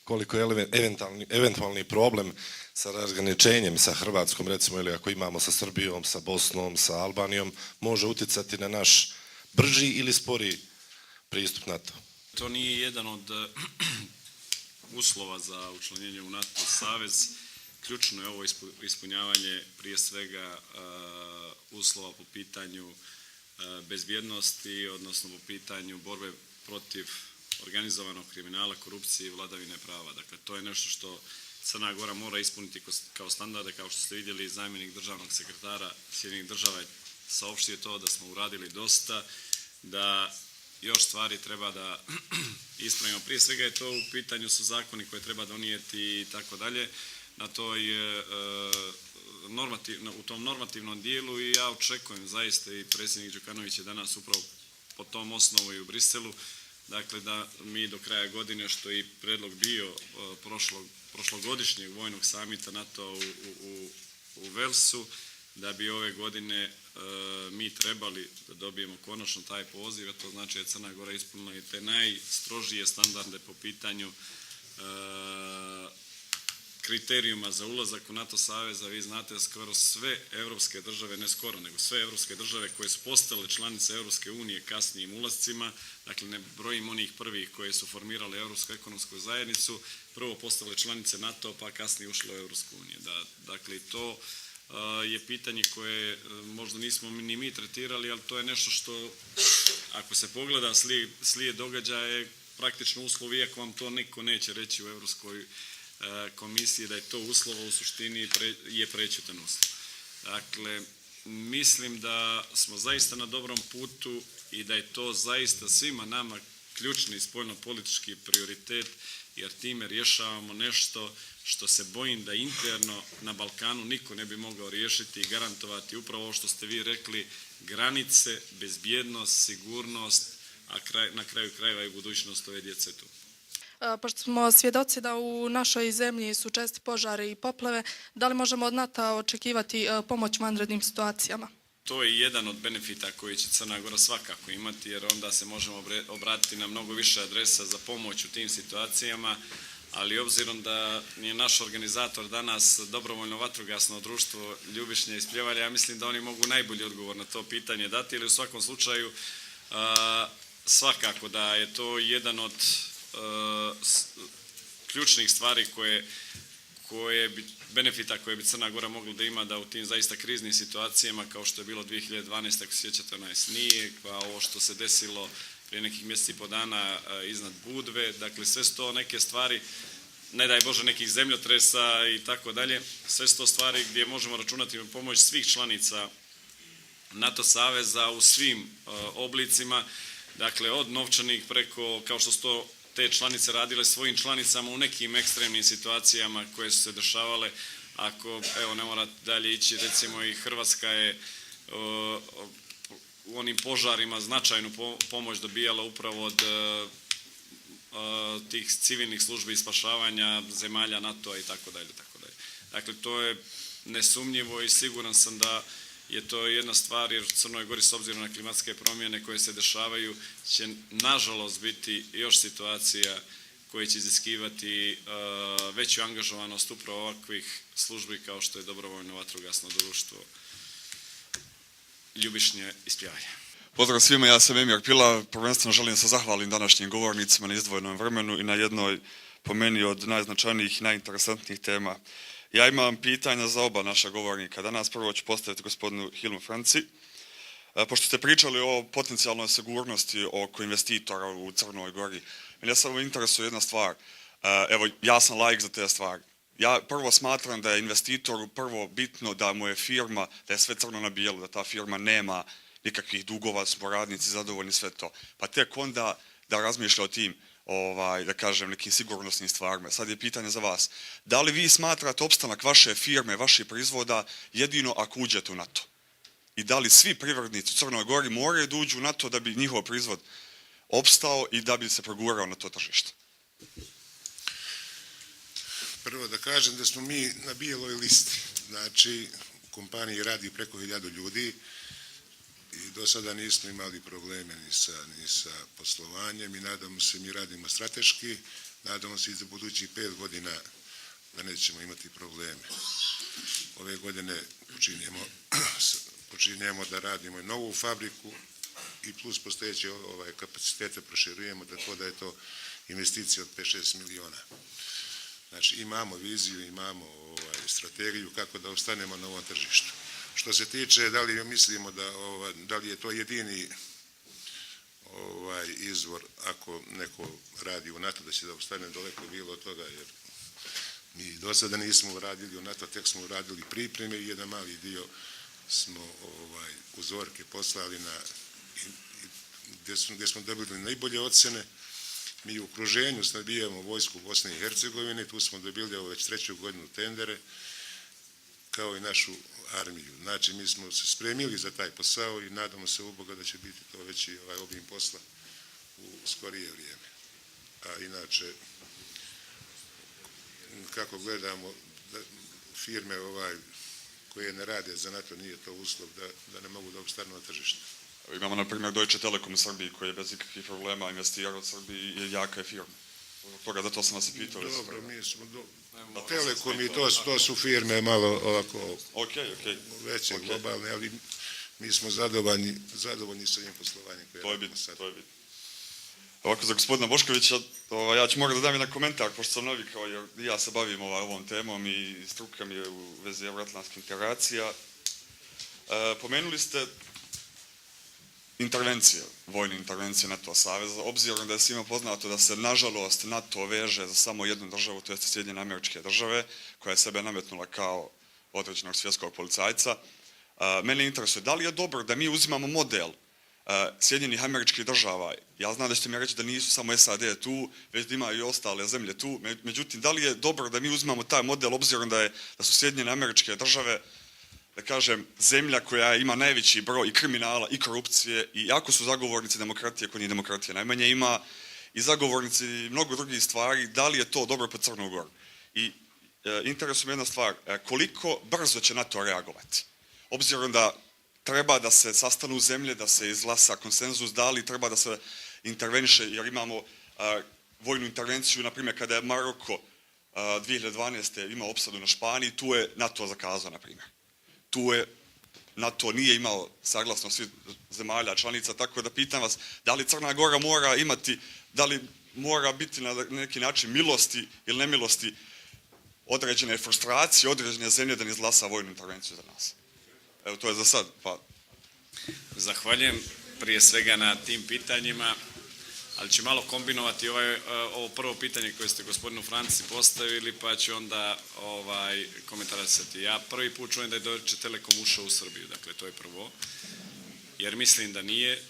koliko je eventualni problem sa razgraničenjem sa Hrvatskom, recimo, ili ako imamo sa Srbijom, sa Bosnom, sa Albanijom, može utjecati na naš brži ili sporiji pristup NATO? To nije jedan od uslova za učlanjenje u NATO savez. Ključno je ovo ispunjavanje prije svega uslova po pitanju bezbjednosti, odnosno po pitanju borbe protiv organizovanog kriminala, korupcije i vladavine prava. Dakle, to je nešto što Crna Gora mora ispuniti kao standarde, kao što ste vidjeli zamjenik državnog sekretara Sjedinjenih Država je saopštio to da smo uradili dosta, da još stvari treba da ispravimo. Prije svega je to u pitanju su zakoni koje treba donijeti i tako dalje. Na toj u tom normativnom dijelu i ja očekujem zaista i predsjednik Đukanović je danas upravo po tom osnovu i u Briselu, dakle da mi do kraja godine, što je i predlog bio prošlogodišnjeg vojnog samita NATO u Velsu, da bi ove godine mi trebali da dobijemo konačno taj poziv, a to znači da je Crna Gora ispunila i te najstrožije standarde po pitanju kriterijuma za ulazak u NATO savez, a vi znate da skoro sve europske države, ne skoro, nego sve europske države koje su postale članice Europske unije kasnijim ulascima, dakle ne brojim onih prvih koje su formirale Europsku ekonomsku zajednicu, prvo postale članice NATO, pa kasnije ušle u Europsku uniju. Dakle, to je pitanje koje možda nismo ni mi tretirali, ali to je nešto što, ako se pogleda slijed događaja, praktično uslov, iako vam to niko neće reći u Europskoj komisiji da je to uslov, u suštini je prećutan uslov. Dakle, mislim da smo zaista na dobrom putu i da je to zaista svima nama ključni spoljnopolitički prioritet, jer time rješavamo nešto što se bojim da interno na Balkanu niko ne bi mogao riješiti i garantovati upravo ovo što ste vi rekli, granice, bezbjednost, sigurnost, a na kraju krajeva i budućnost ove djece tu. Pošto smo svjedoci da u našoj zemlji su česti požari i poplave, da li možemo od NATO očekivati pomoć u vanrednim situacijama? To je jedan od benefita koji će Crna Gora svakako imati, jer onda se možemo obratiti na mnogo više adresa za pomoć u tim situacijama, ali obzirom da je naš organizator danas Dobrovoljno vatrogasno društvo Ljubišnje iz Pljevalja, ja mislim da oni mogu najbolji odgovor na to pitanje dati, ili u svakom slučaju svakako da je to jedan od ključnih stvari benefita koje bi Crna Gora mogla da ima da u tim zaista kriznim situacijama kao što je bilo 2012. ako se sjećate onaj snijeg, pa ovo što se desilo prije nekih mjeseci i po dana iznad Budve, dakle sve su to neke stvari, ne daj Bože nekih zemljotresa i tako dalje, sve su to stvari gdje možemo računati na pomoć svih članica NATO saveza u svim oblicima, dakle od novčanih preko, kao što su to te članice radile svojim članicama u nekim ekstremnim situacijama koje su se dešavale. Ako, evo, ne mora dalje ići, recimo i Hrvatska je u onim požarima značajnu pomoć dobijala upravo od tih civilnih službi i spašavanja zemalja NATO-a i tako dalje. Dakle, to je nesumnjivo i siguran sam da je to jedna stvar, jer u Crnoj Gori s obzirom na klimatske promjene koje se dešavaju će nažalost biti još situacija koje će iziskivati veću angažovanost upravo ovakvih službi kao što je Dobrovoljno vatrogasno društvo Ljubišnje iz Pljevalja. Pozdrav svima, ja sam Emir Pila, prvenstveno želim se zahvalim današnjim govornicima na izdvojenom vremenu i na jednoj, po meni, od najznačajnijih i najinteresantnijih tema. Ja imam pitanja za oba naša govornika. Danas prvo ću postaviti gospodinu Hilmu Franci. Pošto ste pričali o potencijalnoj sigurnosti oko investitora u Crnoj Gori, mene samo interesuje jedna stvar. Evo, ja sam laik za te stvari. Ja prvo smatram da je investitoru prvo bitno da mu je firma, da je sve crno na bijelo, da ta firma nema nikakvih dugova, smo radnici zadovoljni, sve to. Pa tek onda da razmišlja o tim, da kažem, nekim sigurnosnim stvarima. Sad je pitanje za vas. Da li vi smatrate opstanak vaše firme, vaših proizvoda jedino ako uđete u NATO? I da li svi privrednici u Crnoj Gori moraju da uđu u NATO da bi njihov proizvod opstao i da bi se progurao na to tržište? Prvo da kažem da smo mi na bijeloj listi. Znači, u kompaniji radi preko 1000 ljudi. do sada nismo imali probleme ni sa poslovanjem i nadamo se, mi radimo strateški, nadamo se i za budućih 5 godina da nećemo imati probleme. Ove godine počinjemo da radimo novu fabriku i plus postojeće kapacitete proširujemo, tako da je to investicija od 5-6 miliona. Znači imamo viziju, imamo strategiju kako da ostanemo na ovom tržištu. Što se tiče da li mislimo da li je to jedini izvor ako neko radi u NATO da će da ostane, daleko bilo od toga, jer mi do sada nismo uradili u NATO, tek smo uradili pripreme i jedan mali dio smo uzorke poslali gdje smo dobili najbolje ocjene. Mi u okruženju snabijamo vojsku Bosne i Hercegovine, tu smo dobili već 3. godinu tendere, kao i našu armiju. Znači, mi smo se spremili za taj posao i nadamo se u Boga da će biti to veći obim posla u skorije vrijeme. A inače, kako gledamo, firme koje ne rade za NATO, nije to uslov da ne mogu da opstanu na tržištu. Imamo, na primjer, Deutsche Telekom u Srbiji, koji je bez ikakvih problema investirao u Srbiji i jaka je firma. Toga zato sam vas i pitao. Dobro, mi smo Telekom i to su firme malo ovako veće, globalne, ali mi smo zadovoljni sa ovim poslovanjem koje radimo sad. To je bitno. Ovako, za gospodina Boškovića, ja ću morati da dam jedan komentar, pošto sam navikao, jer ja se bavim ovom temom i struka mi je u vezi evroatlantskih integracija. Pomenuli ste vojne intervencije NATO saveza, obzirom da je svima poznato da se, nažalost, NATO veže za samo jednu državu, to jeste Sjedinjene Američke Države, koja je sebe nametnula kao određenog svjetskog policajca. Mene interesuje, da li je dobro da mi uzimamo model Sjedinjenih Američkih Država? Ja znam da ćete mi reći da nisu samo SAD tu, već da imaju i ostale zemlje tu. Međutim, da li je dobro da mi uzimamo taj model, obzirom da su Sjedinjene Američke Države, da kažem, zemlja koja ima najveći broj i kriminala i korupcije, i jako su zagovornici demokratije, ako nije demokratija najmanje, ima i zagovornici mnogo drugih stvari, da li je to dobro po Crnu Goru? I interesuje me jedna stvar, koliko brzo će NATO reagovati? Obzirom da treba da se sastanu zemlje, da se izglasa konsenzus, da li treba da se interveniše, jer imamo vojnu intervenciju, na primjer, kada je Maroko 2012. imao opsadu na Španiji, tu je NATO zakazao, na primjer. Tu je NATO nije imao saglasnost svih zemalja članica, tako da pitam vas, da li Crna Gora mora imati, da li mora biti na neki način milosti ili nemilosti određene frustracije, određene zemlje da ne izglasa vojnu intervenciju za nas? Evo, to je za sad. Zahvaljujem prije svega na tim pitanjima, ali ću malo kombinovati ovo prvo pitanje koje ste gospodinu Franci postavili, pa ću onda komentarisati. Ja prvi put čujem da je Deutsche Telekom ušao u Srbiju, dakle to je prvo, jer mislim da nije,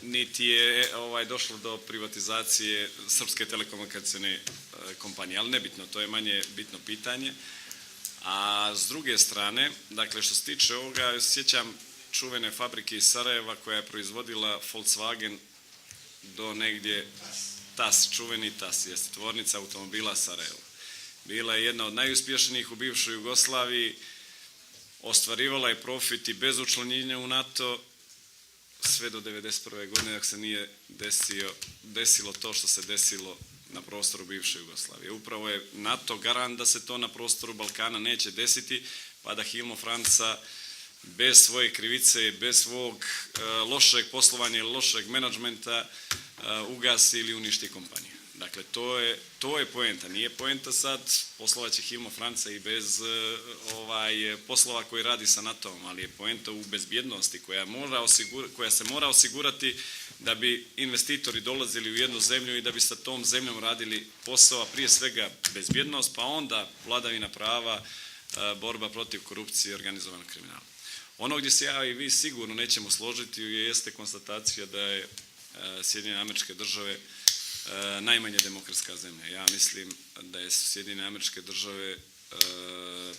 niti je došlo do privatizacije Srpske telekomunikacijne kompanije, ali nebitno, to je manje bitno pitanje. A s druge strane, dakle što se tiče ovoga, sjećam čuvene fabrike iz Sarajeva koja je proizvodila Volkswagen do negdje TAS, čuveni TAS, jeste tvornica automobila Sarajevo. Bila je jedna od najuspješnijih u bivšoj Jugoslaviji, ostvarivala je profit i bez učlanjenja u NATO sve do 1991. godine, dok se nije desilo to što se desilo na prostoru bivše Jugoslavije. Upravo je NATO garant da se to na prostoru Balkana neće desiti, pa da Hilmo Franca bez svoje krivice, bez svog lošeg poslovanja ili lošeg menadžmenta ugasi ili uništi kompaniju. Dakle, to je poenta. Nije poenta sad poslovaće Hilmo Franca i bez poslova koji radi sa NATO-om, ali je poenta u bezbjednosti koja se mora osigurati da bi investitori dolazili u jednu zemlju i da bi sa tom zemljom radili posao, a prije svega bezbjednost, pa onda vladavina prava, borba protiv korupcije i organizovanog kriminala. Ono gdje se ja i vi sigurno nećemo složiti jeste konstatacija da je Sjedinjene Američke Države najmanje demokratska zemlja. Ja mislim da su Sjedinjene Američke Države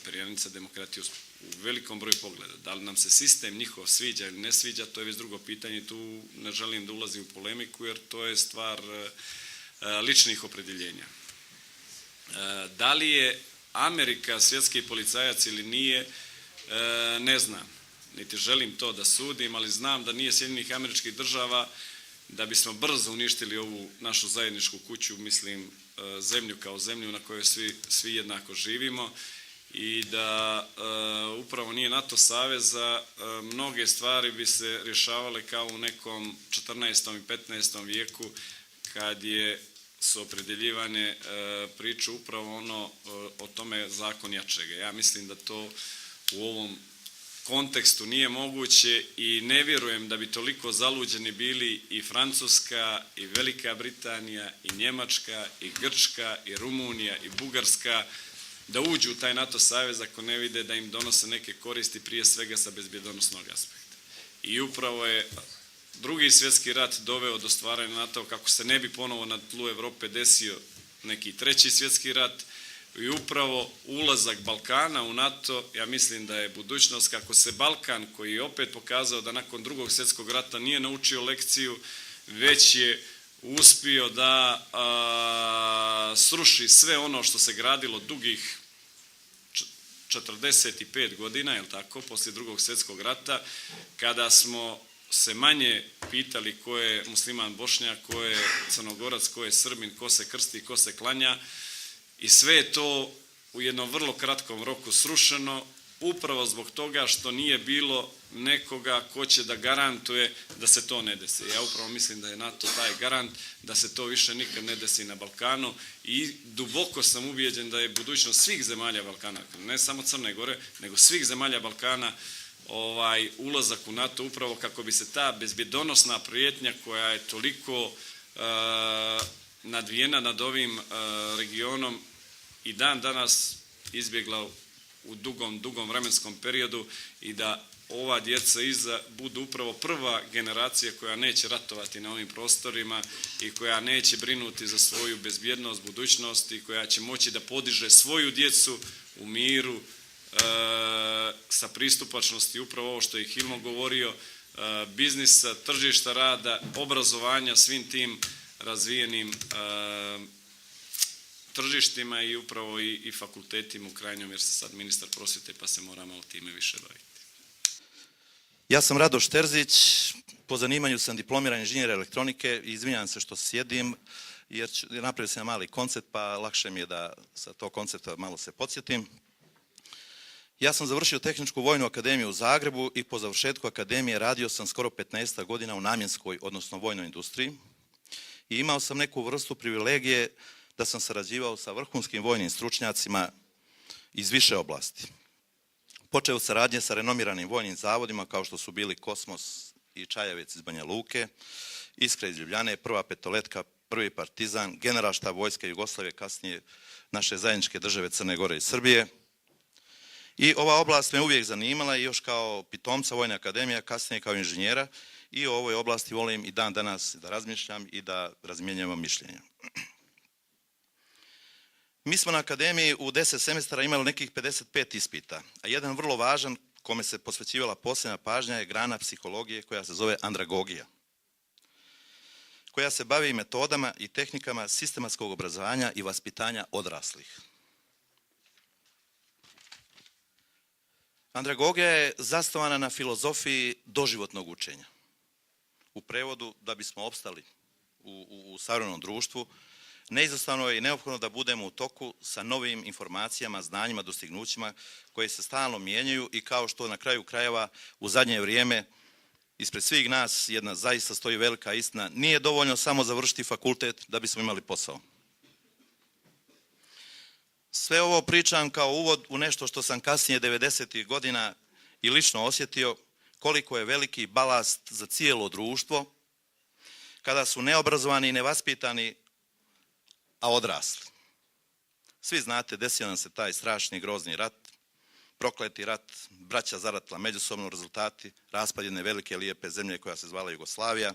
perjanica demokratije u velikom broju pogleda. Da li nam se sistem njihov sviđa ili ne sviđa, to je već drugo pitanje. Tu ne želim da ulazim u polemiku jer to je stvar ličnih opredjeljenja. Da li je Amerika svjetski policajac ili nije, ne znam. niti želim to da sudim, ali znam da nije Sjedinjenih Američkih Država da bismo brzo uništili ovu našu zajedničku kuću, mislim zemlju kao zemlju na kojoj svi jednako živimo i da upravo nije NATO saveza, mnoge stvari bi se rješavale kao u nekom 14. i 15. vijeku kad su opredeljivane priče upravo o tome zakon jačega. Ja mislim da to u ovom kontekstu nije moguće i ne vjerujem da bi toliko zaluđeni bili i Francuska, i Velika Britanija, i Njemačka, i Grčka, i Rumunija, i Bugarska, da uđu u taj NATO savez ako ne vide da im donose neke koristi prije svega sa bezbjedonosnog aspekta. I upravo je Drugi svjetski rat doveo do stvaranja NATO kako se ne bi ponovo na tlu Europe desio neki Treći svjetski rat i upravo ulazak Balkana u NATO, ja mislim da je budućnost kako se Balkan, koji je opet pokazao da nakon Drugog svjetskog rata nije naučio lekciju, već je uspio da sruši sve ono što se gradilo dugih 45 godina, je li tako, poslije Drugog svjetskog rata, kada smo se manje pitali ko je musliman Bošnjak, ko je Crnogorac, ko je Srbin, ko se krsti, ko se klanja i sve je to u jednom vrlo kratkom roku srušeno upravo zbog toga što nije bilo nekoga ko će da garantuje da se to ne desi. Ja upravo mislim da je NATO taj garant da se to više nikad ne desi na Balkanu i duboko sam ubijeđen da je budućnost svih zemalja Balkana, ne samo Crne Gore, nego svih zemalja Balkana ulazak u NATO upravo kako bi se ta bezbjedonosna prijetnja koja je toliko nadvijena nad ovim regionom i dan danas izbjegla u dugom vremenskom periodu i da ova djeca iza budu upravo prva generacija koja neće ratovati na ovim prostorima i koja neće brinuti za svoju bezbjednost, budućnost i koja će moći da podiže svoju djecu u miru, sa pristupačnosti, upravo ovo što je Hilmo govorio, biznisa, tržišta rada, obrazovanja, svim tim razvijenim tržištima i upravo i fakultetima u krajnjom, jer sam sad ministar prosvjete pa se moram malo time više baviti. Ja sam Radoš Terzić, po zanimanju sam diplomirani inženjer elektronike i izvinjavam se što sjedim jer napravio sam mali koncept pa lakše mi je da sa tog koncepta malo se podsjetim. Ja sam završio Tehničku vojnu akademiju u Zagrebu i po završetku akademije radio sam skoro 15 godina u namjenskoj, odnosno vojnoj industriji i imao sam neku vrstu privilegije da sam sarađivao sa vrhunskim vojnim stručnjacima iz više oblasti. Počeo saradnje sa renomiranim vojnim zavodima kao što su bili Kosmos i Čajevec iz Banja Luke, Iskra iz Ljubljane, Prva petoletka, Prvi partizan, Generalštab vojske Jugoslavije, kasnije naše zajedničke države Crne Gore i Srbije. I ova oblast me uvijek zanimala i još kao pitomca Vojne akademije, kasnije kao inženjera i o ovoj oblasti volim i dan danas da razmišljam i da razmjenjujem mišljenja. Mi smo na akademiji u 10 semestara imali nekih 55 ispita, a jedan vrlo važan kome se posvećivala posebna pažnja je grana psihologije koja se zove andragogija, koja se bavi metodama i tehnikama sistematskog obrazovanja i vaspitanja odraslih. Andragogija je zasnovana na filozofiji doživotnog učenja. U prevodu, da bismo opstali u savremenom društvu, neizostavno je i neophodno da budemo u toku sa novim informacijama, znanjima, dostignućima koje se stalno mijenjaju i kao što na kraju krajeva u zadnje vrijeme ispred svih nas jedna zaista stoji velika istina, nije dovoljno samo završiti fakultet da bismo imali posao. Sve ovo pričam kao uvod u nešto što sam kasnije 90. godina i lično osjetio koliko je veliki balast za cijelo društvo kada su neobrazovani i nevaspitani, a odrasli. Svi znate, desio nam se taj strašni grozni rat, prokleti rat, braća zaratila međusobno, rezultati, raspad jedne velike lijepe zemlje koja se zvala Jugoslavija.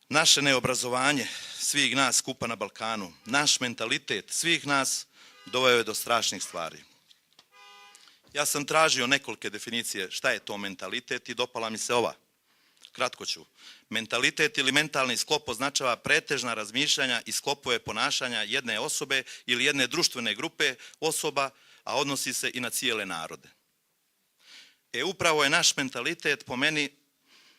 Naše neobrazovanje svih nas skupa na Balkanu, naš mentalitet svih nas doveo je do strašnih stvari. Ja sam tražio nekolike definicije šta je to mentalitet i dopala mi se ova. Kratko ću. Mentalitet ili mentalni sklop označava pretežna razmišljanja i sklopove ponašanja jedne osobe ili jedne društvene grupe osoba, a odnosi se i na cijele narode. Upravo je naš mentalitet po meni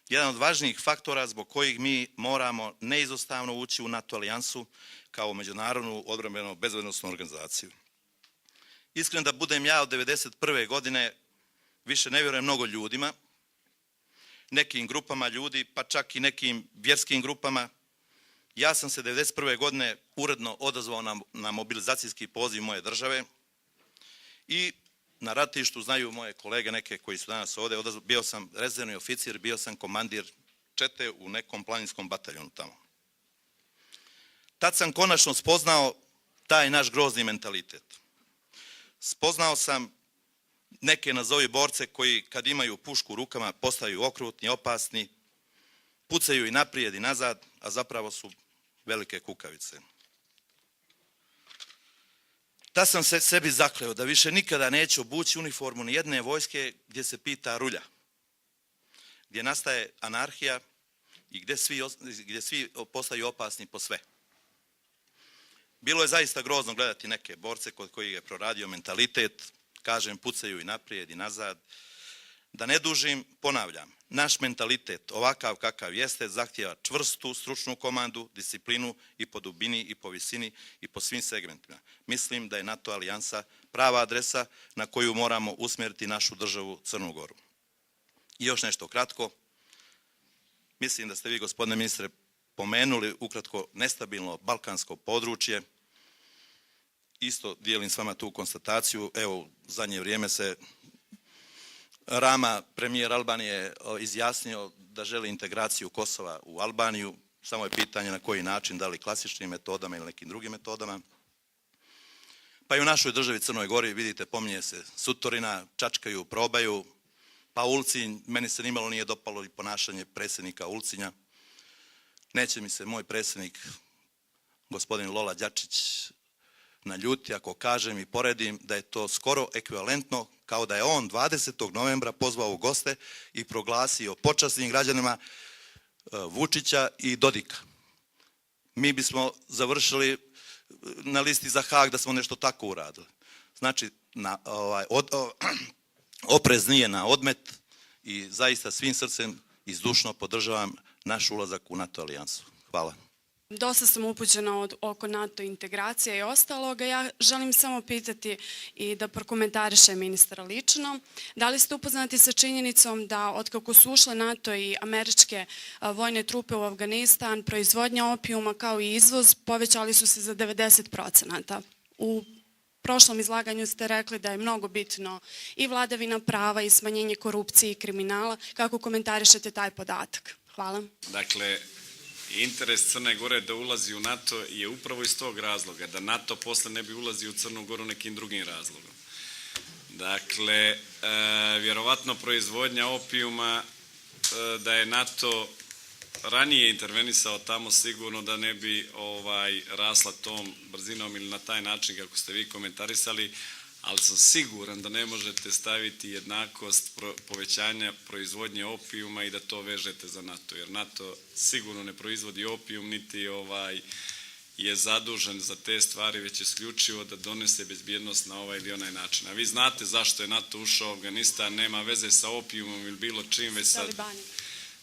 jedan od važnijih faktora zbog kojih mi moramo neizostavno ući u NATO alijansu kao međunarodnu odbrambeno bezbednosnu organizaciju. Iskren da budem, ja od 1991. godine više ne vjerujem mnogo ljudima, nekim grupama ljudi, pa čak i nekim vjerskim grupama. Ja sam se 1991. godine uredno odazvao na mobilizacijski poziv moje države i na ratištu, znaju moje kolege neke koji su danas ovdje, bio sam rezervni oficir, bio sam komandir čete u nekom planinskom bataljonu tamo. Tad sam konačno spoznao taj naš grozni mentalitet. Spoznao sam neke nazovi borce koji kad imaju pušku u rukama postaju okrutni, opasni, pucaju i naprijed i nazad, a zapravo su velike kukavice. Tad sam se sebi zakleo da više nikada neću obući uniformu ni jedne vojske gdje se pita rulja, gdje nastaje anarhija i gdje svi postaju opasni po sve. Bilo je zaista grozno gledati neke borce kod kojih je proradio mentalitet, kažem, pucaju i naprijed i nazad. Da ne dužim, ponavljam, naš mentalitet, ovakav kakav jeste, zahtijeva čvrstu stručnu komandu, disciplinu i po dubini i po visini i po svim segmentima. Mislim da je NATO alijansa prava adresa na koju moramo usmjeriti našu državu Crnu Goru. I još nešto kratko. Mislim da ste vi, gospodine ministre, pomenuli ukratko nestabilno balkansko područje. Isto dijelim s vama tu konstataciju. Evo, u zadnje vrijeme se Rama, premijer Albanije, izjasnio da želi integraciju Kosova u Albaniju. Samo je pitanje na koji način, da li klasičnim metodama ili nekim drugim metodama. Pa i u našoj državi Crnoj Gori, vidite, pominje se Sutorina, čačkaju, probaju, pa Ulcinj, meni se nimalo nije dopalo i ponašanje predsjednika Ulcinja. Neće mi se moj predsjednik, gospodin Lola Đačić, naljuti ako kažem i poredim da je to skoro ekvivalentno kao da je on 20. novembra pozvao u goste i proglasio počasnim građanima Vučića i Dodika. Mi bismo završili na listi za Haag da smo nešto tako uradili. Znači, oprez nije na odmet i zaista svim srcem i zdušno podržavam naš ulazak u NATO alijansu. Hvala. Dosta sam upućena oko NATO integracije i ostaloga. Ja želim samo pitati i da prokomentariše ministra lično. Da li ste upoznati sa činjenicom da otkako su ušle NATO i američke vojne trupe u Afganistan, proizvodnja opijuma kao i izvoz povećali su se za 90%. U prošlom izlaganju ste rekli da je mnogo bitno i vladavina prava i smanjenje korupcije i kriminala. Kako komentarišete taj podatak? Hvala. Dakle, interes Crne Gore da ulazi u NATO je upravo iz tog razloga, da NATO posle ne bi ulazio u Crnu Goru nekim drugim razlogom. Dakle, vjerovatno proizvodnja opijuma, da je NATO ranije intervenisao tamo, sigurno da ne bi rasla tom brzinom ili na taj način kako ste vi komentarisali, ali sam siguran da ne možete staviti jednakost povećanja proizvodnje opijuma i da to vežete za NATO, jer NATO sigurno ne proizvodi opijum, niti je zadužen za te stvari, već isključivo da donese bezbjednost na ovaj ili onaj način. A vi znate zašto je NATO ušao u Afganistan, nema veze sa opijumom ili bilo čim, već sa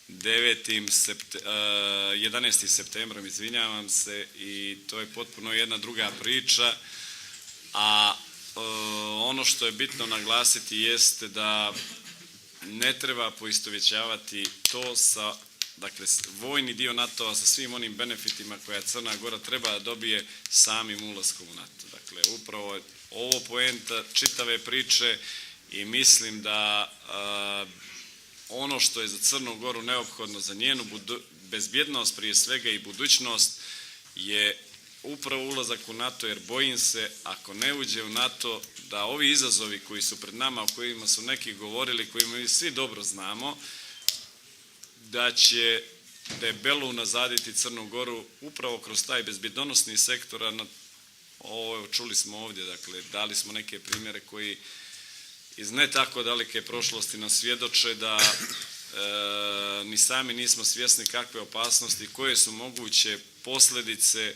11. septembrom, izvinjavam se, i to je potpuno jedna druga priča, a ono što je bitno naglasiti jeste da ne treba poistovjećavati to sa, dakle, vojni dio NATO-a sa svim onim benefitima koja Crna Gora treba da dobije samim ulaskom u NATO. Dakle, upravo ovo poenta čitave priče i mislim da ono što je za Crnu Goru neophodno za njenu bezbjednost prije svega i budućnost je upravo ulazak u NATO, jer bojim se ako ne uđe u NATO da ovi izazovi koji su pred nama, o kojima su neki govorili, kojima mi svi dobro znamo, da će debelo unazaditi Crnu Goru upravo kroz taj bezbjednosni sektor. Ovo čuli smo ovdje, dakle, dali smo neke primjere koji iz ne tako daleke prošlosti nas svjedoče da ni sami nismo svjesni kakve opasnosti, koje su moguće posljedice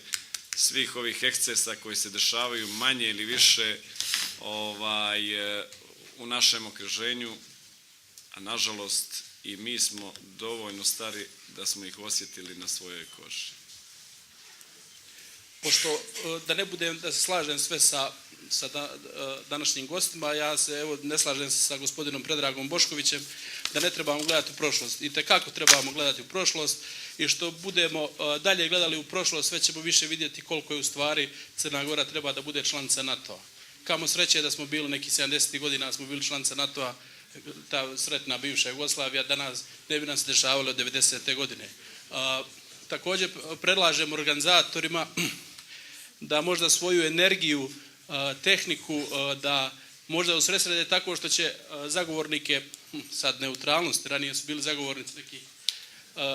svih ovih ekscesa koji se dešavaju manje ili više u našem okruženju a nažalost i mi smo dovoljno stari da smo ih osjetili na svojoj koži. Pošto, da ne budem, da se slažem sve sa današnjim gostima, ja se evo ne slažem se sa gospodinom Predragom Boškovićem da ne trebamo gledati u prošlost. I tekako trebamo gledati u prošlost i što budemo dalje gledali u prošlost, sve ćemo više vidjeti koliko je u stvari Crna Gora treba da bude članica NATO-a. Kamo sreće da smo bili neki 70. godina, smo bili članica NATO-a, ta sretna bivša Jugoslavija, danas ne bi nam se dešavalo od 90. godine. Također predlažem organizatorima da možda svoju energiju, tehniku, da možda usredsrede tako što će zagovornike, sad neutralnosti, ranije su bili zagovornici nekih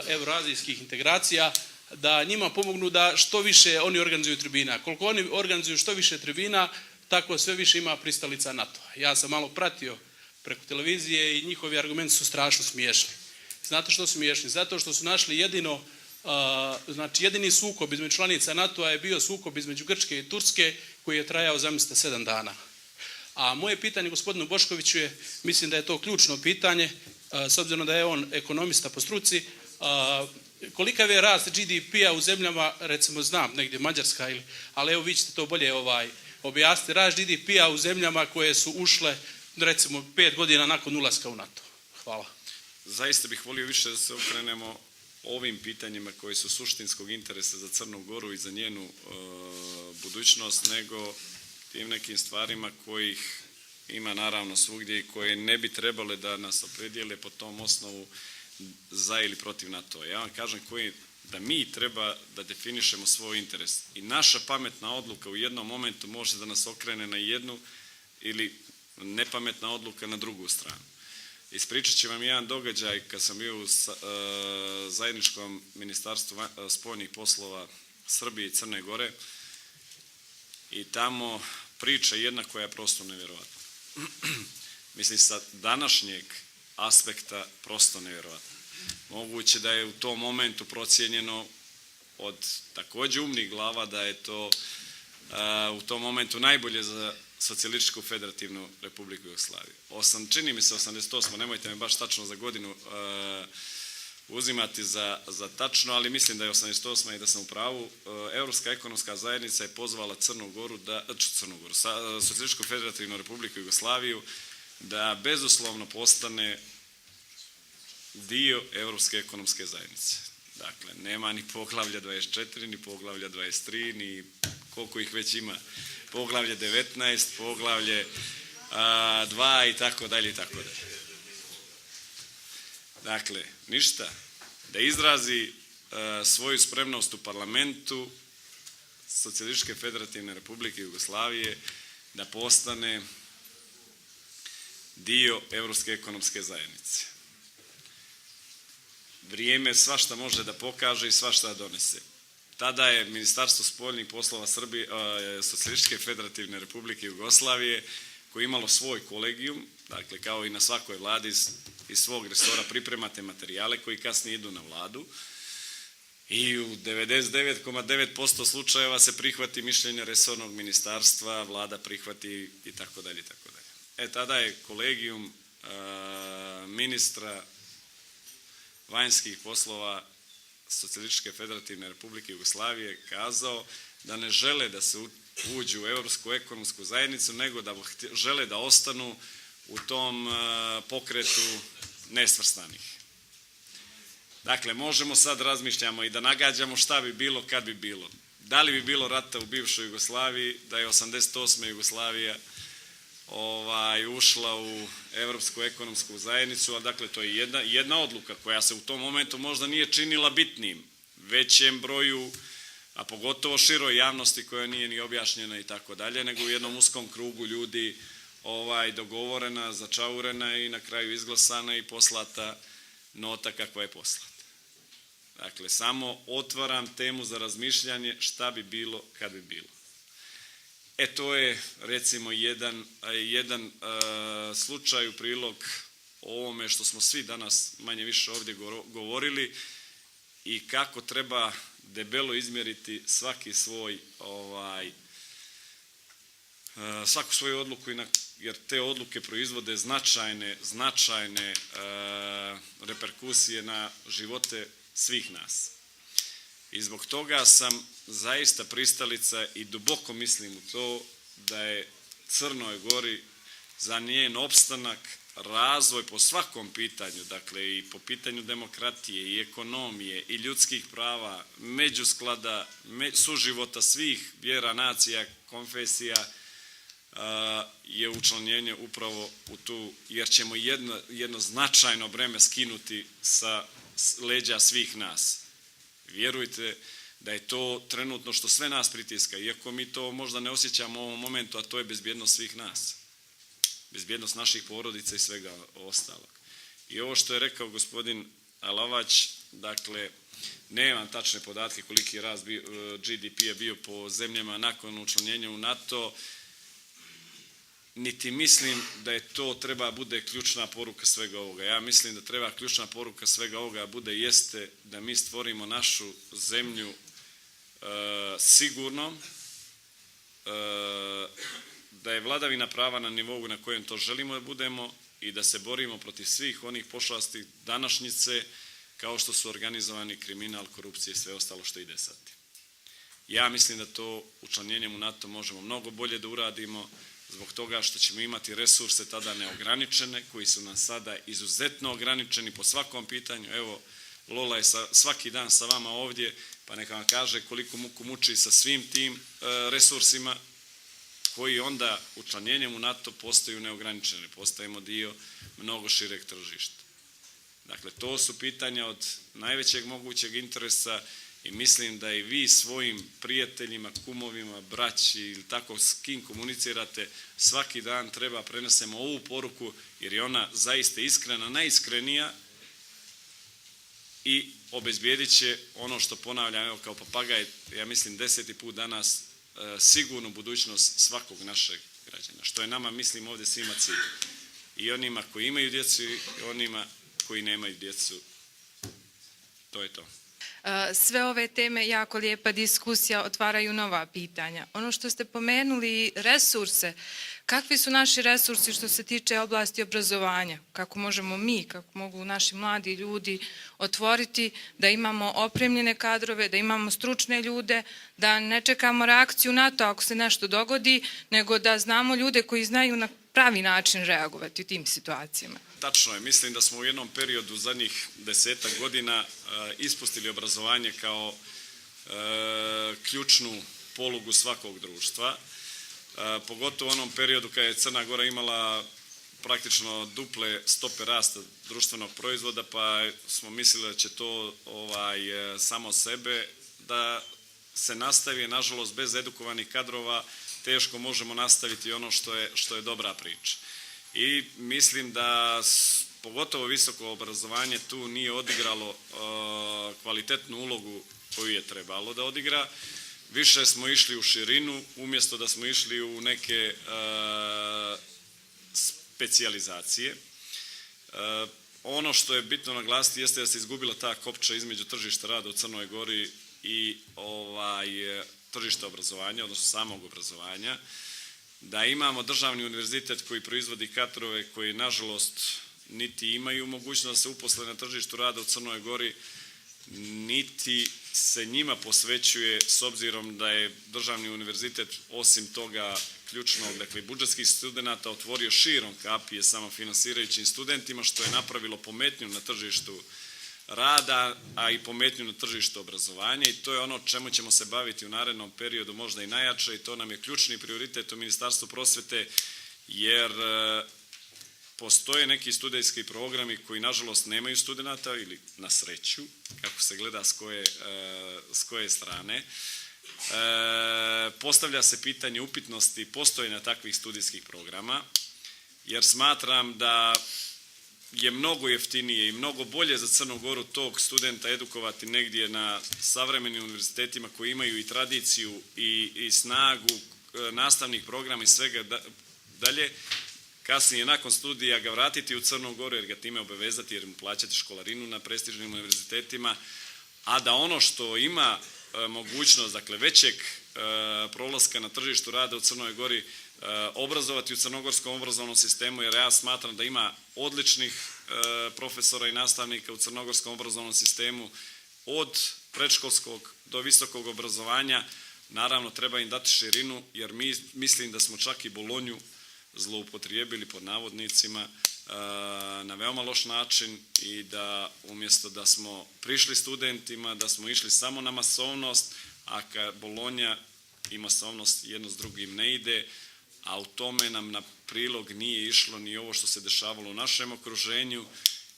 euroazijskih integracija, da njima pomognu da što više oni organizuju tribina. Koliko oni organizuju što više tribina, tako sve više ima pristalica NATO-a. Ja sam malo pratio preko televizije i njihovi argumenti su strašno smiješni. Znate što su smiješni? Zato što su našli jedini sukob između članica NATO-a je bio sukob između Grčke i Turske koji je trajao, zamislite, 7 dana. A moje pitanje gospodinu Boškoviću je, mislim da je to ključno pitanje, s obzirom da je on ekonomista po struci, kolikav je rast GDP-a u zemljama, recimo znam, negdje Mađarska, ali evo vi ćete to bolje objasniti, rast GDP-a u zemljama koje su ušle, recimo, 5 godina nakon ulaska u NATO. Hvala. Zaista bih volio više da se okrenemo ovim pitanjima koji su suštinskog interesa za Crnu Goru i za njenu budućnost, nego tim nekim stvarima kojih ima naravno svugdje i koje ne bi trebale da nas opredijele po tom osnovu za ili protiv NATO. Ja vam kažem da mi treba da definišemo svoj interes i naša pametna odluka u jednom momentu može da nas okrene na jednu ili nepametna odluka na drugu stranu. Ispričat ću vam jedan događaj kad sam bio u zajedničkom ministarstvu spoljnih poslova Srbije i Crne Gore i tamo priča jedna koja je prosto nevjerovatna. Mislim, sa današnjeg aspekta prosto nevjerovatna. Moguće da je u tom momentu procijenjeno od također umnih glava da je to u tom momentu najbolje za Socijalističku federativnu Republiku Jugoslaviju. Čini mi se 88. Nemojte me baš tačno za godinu uzimati za tačno, ali mislim da je 88. i da sam u pravu. Europska ekonomska zajednica je pozvala Socijalističku federativnu Republiku Jugoslaviju da bezuslovno postane dio Europske ekonomske zajednice. Dakle, nema ni poglavlja 24, ni poglavlja 23, ni koliko ih već ima. Poglavlje 19, poglavlje 2 i tako dalje i tako dalje. Dakle, ništa. Da izrazi svoju spremnost u parlamentu Socijalističke federativne Republike Jugoslavije da postane dio Europske ekonomske zajednice. Vrijeme svašta može da pokaže i svašta da donese. Tada je Ministarstvo spoljnih poslova Socijalističke federativne Republike Jugoslavije koje je imalo svoj kolegijum, dakle kao i na svakoj vladi iz svog resora pripremate materijale koji kasnije idu na vladu i u 99,9% slučajeva se prihvati mišljenje resornog ministarstva, vlada prihvati i tako dalje i tako dalje. Tada je kolegijum ministra vanjskih poslova Socijalističke federativne Republike Jugoslavije kazao da ne žele da se uđu u Europsku ekonomsku zajednicu, nego da žele da ostanu u tom pokretu nesvrstanih. Dakle, možemo sad razmišljamo i da nagađamo šta bi bilo kad bi bilo. Da li bi bilo rata u bivšoj Jugoslaviji, da je 88. Jugoslavija ušla u Europsku ekonomsku zajednicu, a dakle to je jedna odluka koja se u tom momentu možda nije činila bitnim, većem broju, a pogotovo široj javnosti koja nije ni objašnjena i tako dalje, nego u jednom uskom krugu ljudi dogovorena, začaurena i na kraju izglasana i poslata nota kakva je poslata. Dakle, samo otvaram temu za razmišljanje šta bi bilo kad bi bilo. To je recimo jedan slučaj u prilog ovome što smo svi danas manje više ovdje govorili i kako treba debelo izmjeriti svaku svoju odluku i na jer te odluke proizvode značajne reperkusije na živote svih nas. I zbog toga sam zaista pristalica i duboko mislim u to da je Crnoj Gori za njen opstanak, razvoj po svakom pitanju, dakle i po pitanju demokratije i ekonomije i ljudskih prava, međusklada, suživota svih vjera, nacija, konfesija, je učlanjenje upravo u tu, jer ćemo jedno značajno breme skinuti sa leđa svih nas. Vjerujte da je to trenutno što sve nas pritiska, iako mi to možda ne osjećamo u ovom momentu, a to je bezbjednost svih nas. Bezbjednost naših porodica i svega ostalog. I ovo što je rekao gospodin Alavać, dakle, nemam tačne podatke koliki je rast GDP-a bio po zemljama nakon učlanjenja u NATO, niti mislim da je to treba bude ključna poruka svega ovoga. Ja mislim da treba ključna poruka svega ovoga bude jeste da mi stvorimo našu zemlju sigurnom, da je vladavina prava na nivou na kojem to želimo da budemo i da se borimo protiv svih onih pošasti današnjice kao što su organizovani kriminal, korupcije i sve ostalo što ide sad. Ja mislim da to učlanjenjem u NATO možemo mnogo bolje da uradimo zbog toga što ćemo imati resurse tada neograničene koji su nam sada izuzetno ograničeni po svakom pitanju. Evo, Lola je svaki dan sa vama ovdje, pa neka vam kaže koliko muku muči sa svim tim resursima koji onda učlanjenjem u NATO postaju neograničene, postajemo dio mnogo šireg tržišta. Dakle, to su pitanja od najvećeg mogućeg interesa i mislim da i vi svojim prijateljima, kumovima, braći ili tako s kim komunicirate svaki dan treba prenesemo ovu poruku jer je ona zaista iskrena, najiskrenija i obezbijedit će ono što ponavljam, evo kao papagaj, ja mislim 10. put danas, sigurnu budućnost svakog našeg građana, što je nama, mislim, ovdje svima cilj. I onima koji imaju djecu i onima koji nemaju djecu. To je to. Sve ove teme, jako lijepa diskusija, otvaraju nova pitanja. Ono što ste pomenuli, resurse, kakvi su naši resursi što se tiče oblasti obrazovanja? Kako možemo mi, kako mogu naši mladi ljudi otvoriti da imamo opremljene kadrove, da imamo stručne ljude, da ne čekamo reakciju na to ako se nešto dogodi, nego da znamo ljude koji znaju na pravi način reagovati u tim situacijama. Tačno je, mislim da smo u jednom periodu zadnjih 10 godina ispustili obrazovanje kao ključnu polugu svakog društva, pogotovo u onom periodu kada je Crna Gora imala praktično duple stope rasta društvenog proizvoda, pa smo mislili da će to samo sebe da se nastavi, nažalost bez edukovanih kadrova teško možemo nastaviti ono što je dobra priča. I mislim da pogotovo visoko obrazovanje tu nije odigralo kvalitetnu ulogu koju je trebalo da odigra. Više smo išli u širinu umjesto da smo išli u neke specijalizacije. Ono što je bitno naglasiti jeste da se izgubila ta kopča između tržišta rada u Crnoj Gori i tržišta obrazovanja, odnosno samog obrazovanja, da imamo državni univerzitet koji proizvodi kadrove koji nažalost niti imaju mogućnost da se uposle na tržištu rada u Crnoj Gori, niti se njima posvećuje s obzirom da je državni univerzitet osim toga ključnog, dakle budžetskih studenata otvorio širom kapije samofinansirajućim studentima što je napravilo pometnju na tržištu rada, a i pometnju na tržištu obrazovanja i to je ono čemu ćemo se baviti u narednom periodu možda i najjače i to nam je ključni prioritet u Ministarstvu prosvete jer postoje neki studijski programi koji nažalost nemaju studenata ili na sreću, kako se gleda s koje strane. Postavlja se pitanje upitnosti postojanja takvih studijskih programa jer smatram da je mnogo jeftinije i mnogo bolje za Crnu Goru tog studenta edukovati negdje na savremenim univerzitetima koji imaju i tradiciju i snagu nastavnih programa i svega dalje, kasnije nakon studija ga vratiti u Crnu Goru jer ga time obavezati jer mu plaćati školarinu na prestižnim univerzitetima, a da ono što ima mogućnost, dakle, većeg prolaska na tržištu rada u Crnoj Gori, obrazovati u crnogorskom obrazovnom sistemu, jer ja smatram da ima odličnih profesora i nastavnika u crnogorskom obrazovnom sistemu, od predškolskog do visokog obrazovanja. Naravno, treba im dati širinu, jer mislim da smo čak i Bolonju zloupotrijebili pod navodnicima na veoma loš način i da umjesto da smo prišli studentima, da smo išli samo na masovnost, a kad Bolonja i masovnost jedno s drugim ne ide, a u tome nam na prilog nije išlo ni ovo što se dešavalo u našem okruženju,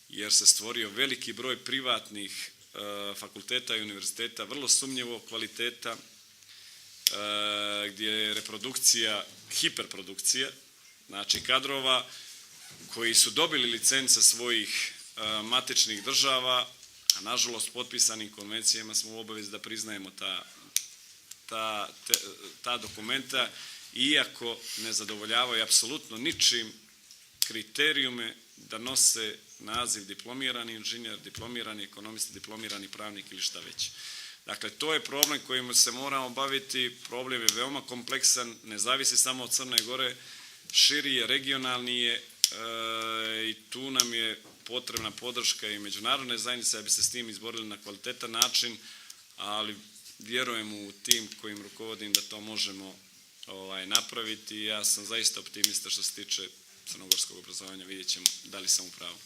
jer se stvorio veliki broj privatnih fakulteta i univerziteta, vrlo sumnjivog kvaliteta, gdje je reprodukcija, hiperprodukcija, znači kadrova koji su dobili licence svojih matičnih država, a nažalost potpisanim konvencijama smo u obavezi da priznajemo ta dokumenta, iako ne zadovoljavaju apsolutno ničim kriterijume da nose naziv diplomirani inženjer, diplomirani ekonomista, diplomirani pravnik ili šta već. Dakle, to je problem kojim se moramo baviti, problem je veoma kompleksan, ne zavisi samo od Crne Gore, širi je, regionalni je i tu nam je potrebna podrška i međunarodne zajednice da bi se s tim izborili na kvalitetan način, ali vjerujem u tim kojim rukovodim da to možemo napraviti. Ja sam zaista optimista što se tiče crnogorskog obrazovanja, vidjet ćemo da li sam u pravu.